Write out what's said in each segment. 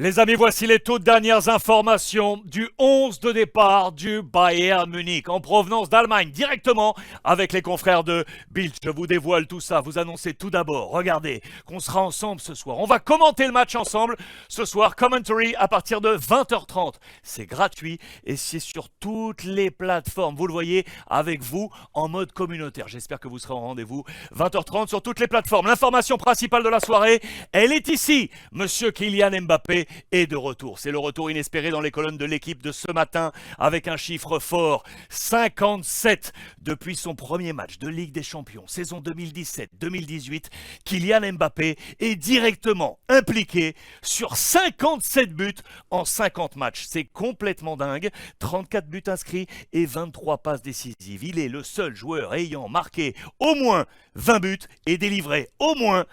Les amis, voici les toutes dernières informations du 11 de départ du Bayern Munich en provenance d'Allemagne directement avec les confrères de Bild. Je vous dévoile tout ça, vous annoncez tout d'abord, regardez, qu'on sera ensemble ce soir. On va commenter le match ensemble ce soir, commentary à partir de 20h30. C'est gratuit et c'est sur toutes les plateformes, vous le voyez, avec vous en mode communautaire. J'espère que vous serez au rendez-vous 20h30 sur toutes les plateformes. L'information principale de la soirée, elle est ici. Monsieur Kylian Mbappé est de retour. C'est le retour inespéré dans les colonnes de l'équipe de ce matin avec un chiffre fort. 57 depuis son premier match de Ligue des Champions, saison 2017-2018. Kylian Mbappé est directement impliqué sur 57 buts en 50 matchs. C'est complètement dingue. 34 buts inscrits et 23 passes décisives. Il est le seul joueur ayant marqué au moins 20 buts et délivré au moins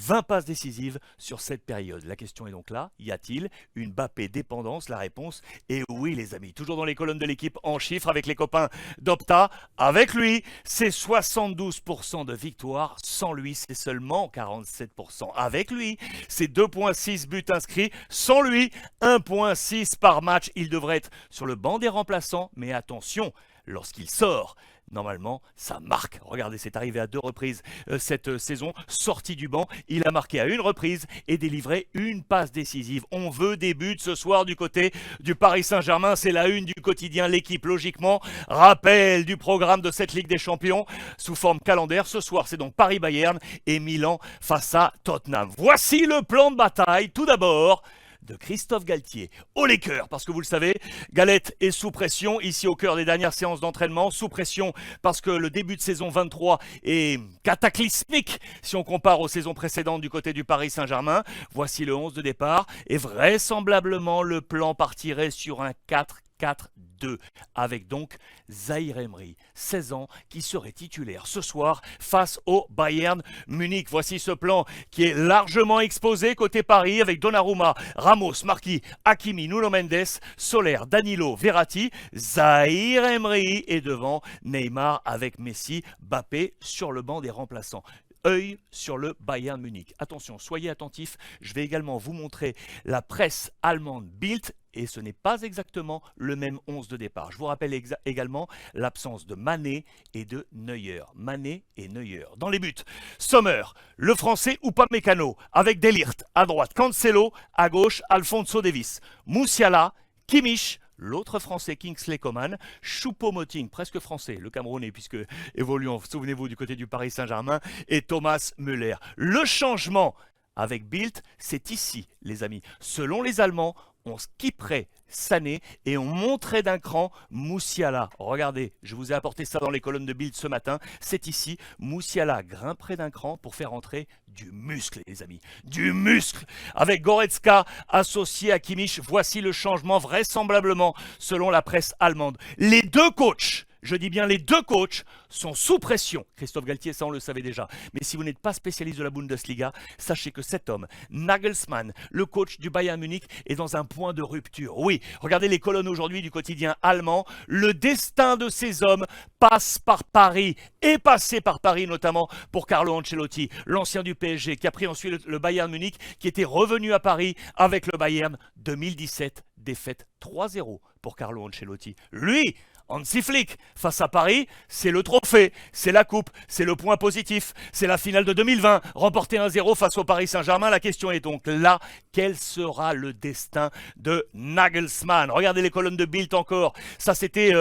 20 passes décisives sur cette période. La question est donc là, y a-t-il une Mbappé dépendance? La réponse est oui les amis. Toujours dans les colonnes de l'équipe en chiffres avec les copains d'Opta. Avec lui, c'est 72% de victoire. Sans lui, c'est seulement 47%. Avec lui, c'est 2,6 buts inscrits. Sans lui, 1,6 par match. Il devrait être sur le banc des remplaçants. Mais attention, lorsqu'il sort, normalement, ça marque. Regardez, c'est arrivé à 2 reprises cette saison. Sorti du banc, il a marqué à 1 reprise et délivré une passe décisive. On veut des buts ce soir du côté du Paris Saint-Germain. C'est la une du quotidien L'équipe, logiquement. Rappel du programme de cette Ligue des Champions sous forme calendaire. Ce soir, c'est donc Paris-Bayern et Milan face à Tottenham. Voici le plan de bataille. Tout d'abord, de Christophe Galtier au Lakers, parce que vous le savez, Galette est sous pression ici au cœur des dernières séances d'entraînement, sous pression parce que le début de saison 23 est cataclysmique si on compare aux saisons précédentes du côté du Paris Saint-Germain. Voici le 11 de départ et vraisemblablement le plan partirait sur un 4-4-2 avec donc Zaïre Emery, 16 ans, qui serait titulaire ce soir face au Bayern Munich. Voici ce plan qui est largement exposé côté Paris avec Donnarumma, Ramos, Marquis, Hakimi, Nuno Mendes, Soler, Danilo, Verratti, Zaïre Emery et devant Neymar avec Messi, Mbappé sur le banc des remplaçants. Œil sur le Bayern Munich. Attention, soyez attentifs, je vais également vous montrer la presse allemande Bild et ce n'est pas exactement le même 11 de départ. Je vous rappelle également l'absence de Mané et de Neuer. Mané et Neuer. Dans les buts, Sommer, le français Upamecano avec De Ligt à droite, Cancelo à gauche, Alphonso Davies, Musiala, Kimmich, l'autre français Kingsley Coman, Choupo-Moting, presque français, le Camerounais puisque évoluant, souvenez-vous du côté du Paris Saint-Germain, et Thomas Müller. Le changement avec Bild, c'est ici les amis. Selon les Allemands, on skipperait Sané et on monterait d'un cran Musiala. Regardez, je vous ai apporté ça dans les colonnes de Bild ce matin. C'est ici, Musiala grimperait d'un cran pour faire entrer du muscle, les amis. Du muscle. Avec Goretzka associé à Kimmich, voici le changement vraisemblablement selon la presse allemande. Les deux coachs, je dis bien les deux coachs, sont sous pression. Christophe Galtier, ça on le savait déjà. Mais si vous n'êtes pas spécialiste de la Bundesliga, sachez que cet homme, Nagelsmann, le coach du Bayern Munich, est dans un point de rupture. Oui, regardez les colonnes aujourd'hui du quotidien allemand. Le destin de ces hommes passe par Paris, est passé par Paris notamment pour Carlo Ancelotti, l'ancien du PSG, qui a pris ensuite le Bayern Munich, qui était revenu à Paris avec le Bayern 2017, défaite 3-0 pour Carlo Ancelotti. Lui, Hansi Flick, face à Paris, c'est le trophée, c'est la coupe, c'est le point positif, c'est la finale de 2020, remporter 1-0 face au Paris Saint-Germain. La question est donc là, quel sera le destin de Nagelsmann? Regardez les colonnes de Bild encore, ça c'était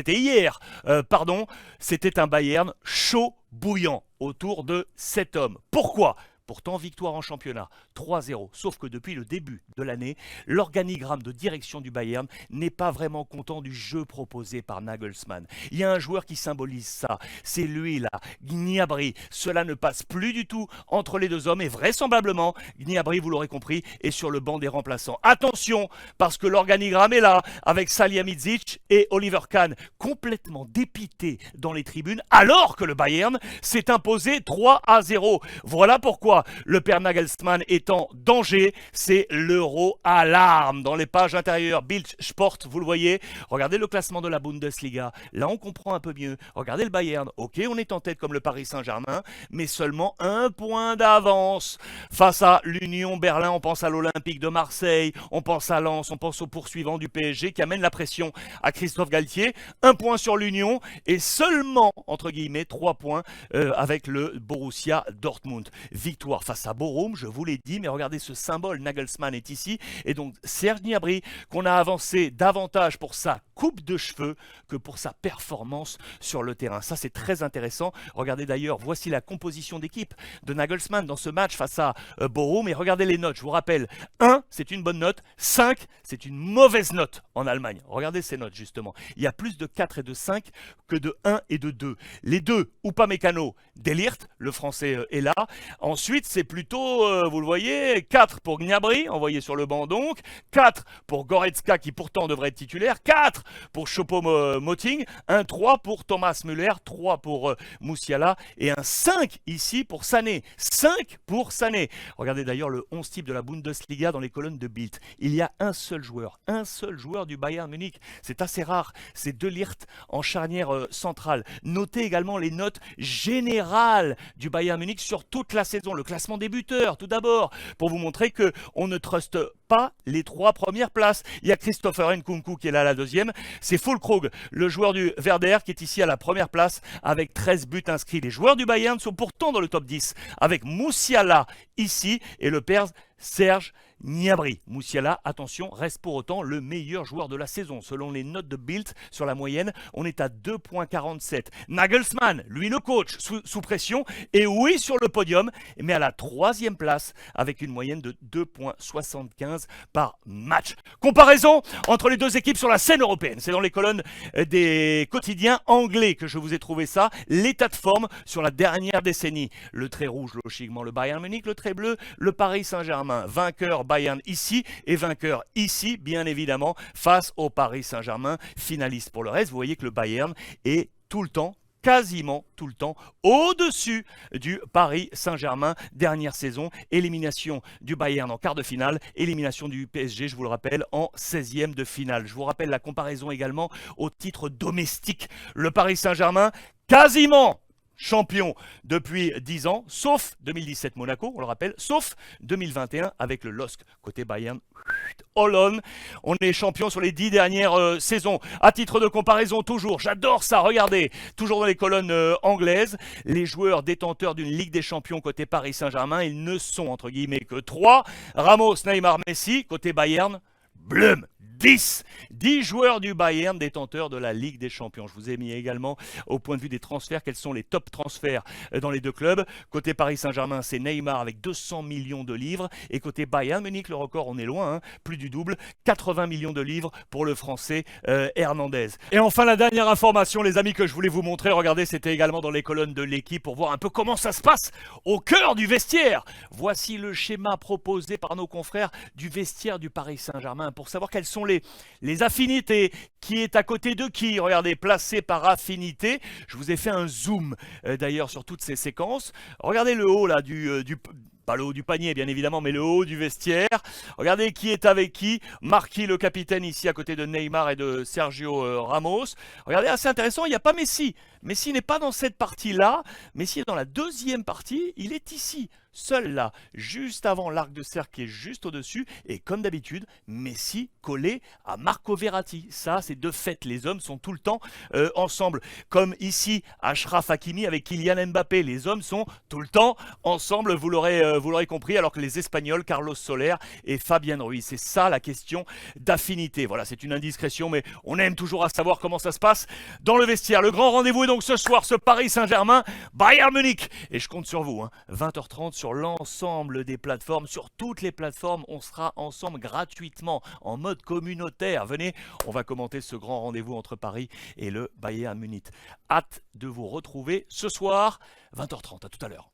hier, c'était un Bayern chaud bouillant autour de cet homme. Pourquoi ? Pourtant, victoire en championnat, 3-0. Sauf que depuis le début de l'année, l'organigramme de direction du Bayern n'est pas vraiment content du jeu proposé par Nagelsmann. Il y a un joueur qui symbolise ça. C'est lui là, Gnabry. Cela ne passe plus du tout entre les deux hommes et vraisemblablement, Gnabry, vous l'aurez compris, est sur le banc des remplaçants. Attention, parce que l'organigramme est là, avec Salihamidzic et Oliver Kahn complètement dépités dans les tribunes, alors que le Bayern s'est imposé 3-0. Voilà pourquoi fois le père Nagelsmann est en danger, c'est l'euro-alarme. Dans les pages intérieures, Bild Sport, vous le voyez, regardez le classement de la Bundesliga, là on comprend un peu mieux. Regardez le Bayern, ok on est en tête comme le Paris Saint-Germain, mais seulement un point d'avance face à l'Union Berlin. On pense à l'Olympique de Marseille, on pense à Lens, on pense au poursuivant du PSG qui amène la pression à Christophe Galtier. Un point sur l'Union et seulement, entre guillemets, 3 points avec le Borussia Dortmund. Victoire face à Bochum, je vous l'ai dit, mais regardez ce symbole, Nagelsmann est ici. Et donc Serge Gnabry, qu'on a avancé davantage pour sa coupe de cheveux que pour sa performance sur le terrain. Ça, c'est très intéressant. Regardez d'ailleurs, voici la composition d'équipe de Nagelsmann dans ce match face à Bochum. Et regardez les notes, je vous rappelle, 1, c'est une bonne note, 5, c'est une mauvaise note en Allemagne. Regardez ces notes, justement. Il y a plus de 4 et de 5 que de 1 et de 2. Les deux, Upamecano, De Ligt, le français est là. Ensuite, c'est plutôt, vous le voyez, 4 pour Gnabry, envoyé sur le banc donc, 4 pour Goretzka qui pourtant devrait être titulaire, 4 pour Choupo-Moting, un 3 pour Thomas Müller, 3 pour Musiala et un 5 ici pour Sané. 5 pour Sané. Regardez d'ailleurs le 11 type de la Bundesliga dans les colonnes de Bild. Il y a un seul joueur du Bayern Munich. C'est assez rare, c'est De Ligt en charnière centrale. Notez également les notes générales du Bayern Munich sur toute la saison. Le classement des buteurs, tout d'abord, pour vous montrer qu'on ne truste pas les 3 premières places. Il y a Christopher Nkunku qui est là à la deuxième. C'est Füllkrug, le joueur du Werder, qui est ici à la première place avec 13 buts inscrits. Les joueurs du Bayern sont pourtant dans le top 10 avec Musiala ici et le Perse Serge Gnabry. Musiala, attention, reste pour autant le meilleur joueur de la saison. Selon les notes de Bild sur la moyenne, on est à 2,47. Nagelsmann, lui le coach, sous pression, et oui sur le podium, mais à la 3e place avec une moyenne de 2,75 par match. Comparaison entre les deux équipes sur la scène européenne. C'est dans les colonnes des quotidiens anglais que je vous ai trouvé ça. L'état de forme sur la dernière décennie. Le trait rouge, logiquement, le Bayern Munich. Le trait bleu, le Paris Saint-Germain. Vainqueur Bayern ici et vainqueur ici, bien évidemment, face au Paris Saint-Germain, finaliste pour le reste. Vous voyez que le Bayern est tout le temps, quasiment tout le temps, au-dessus du Paris Saint-Germain. Dernière saison, élimination du Bayern en quart de finale, élimination du PSG, je vous le rappelle, en 16e de finale. Je vous rappelle la comparaison également au titre domestique. Le Paris Saint-Germain, quasiment champion depuis 10 ans, sauf 2017 Monaco, on le rappelle, sauf 2021 avec le LOSC. Côté Bayern, Hollande, on est champion sur les 10 dernières saisons. À titre de comparaison, toujours, j'adore ça, regardez, toujours dans les colonnes anglaises, les joueurs détenteurs d'une Ligue des Champions côté Paris Saint-Germain, ils ne sont entre guillemets que 3. Ramos, Neymar, Messi, côté Bayern, Blum. 10 joueurs du Bayern détenteurs de la Ligue des Champions. Je vous ai mis également au point de vue des transferts, quels sont les top transferts dans les deux clubs. Côté Paris Saint-Germain, c'est Neymar avec 200 millions de livres. Et côté Bayern Munich, le record, on est loin, hein, plus du double, 80 millions de livres pour le français Hernandez. Et enfin, la dernière information, les amis, que je voulais vous montrer, regardez, c'était également dans les colonnes de l'équipe pour voir un peu comment ça se passe au cœur du vestiaire. Voici le schéma proposé par nos confrères du vestiaire du Paris Saint-Germain pour savoir quels sont les affinités, qui est à côté de qui, regardez, placé par affinité. Je vous ai fait un zoom d'ailleurs sur toutes ces séquences. Regardez le haut là pas le haut du panier bien évidemment, mais le haut du vestiaire. Regardez qui est avec qui. Marquis, le capitaine, ici à côté de Neymar et de Sergio Ramos. Regardez, assez intéressant, il n'y a pas Messi. Messi n'est pas dans cette partie-là. Messi est dans la deuxième partie. Il est ici, seul là, juste avant l'arc de cercle qui est juste au-dessus. Et comme d'habitude, Messi collé à Marco Verratti. Ça, c'est de fait. Les hommes sont tout le temps ensemble. Comme ici, Achraf Hakimi avec Kylian Mbappé. Les hommes sont tout le temps ensemble, vous l'aurez compris, alors que les Espagnols, Carlos Soler et Fabien Ruiz. C'est ça la question d'affinité. Voilà, c'est une indiscrétion, mais on aime toujours à savoir comment ça se passe dans le vestiaire. Le grand rendez-vous est donc ce soir, ce Paris Saint-Germain, Bayern Munich. Et je compte sur vous, hein, 20h30 sur l'ensemble des plateformes, sur toutes les plateformes. On sera ensemble gratuitement, en mode communautaire. Venez, on va commenter ce grand rendez-vous entre Paris et le Bayern Munich. Hâte de vous retrouver ce soir, 20h30. À tout à l'heure.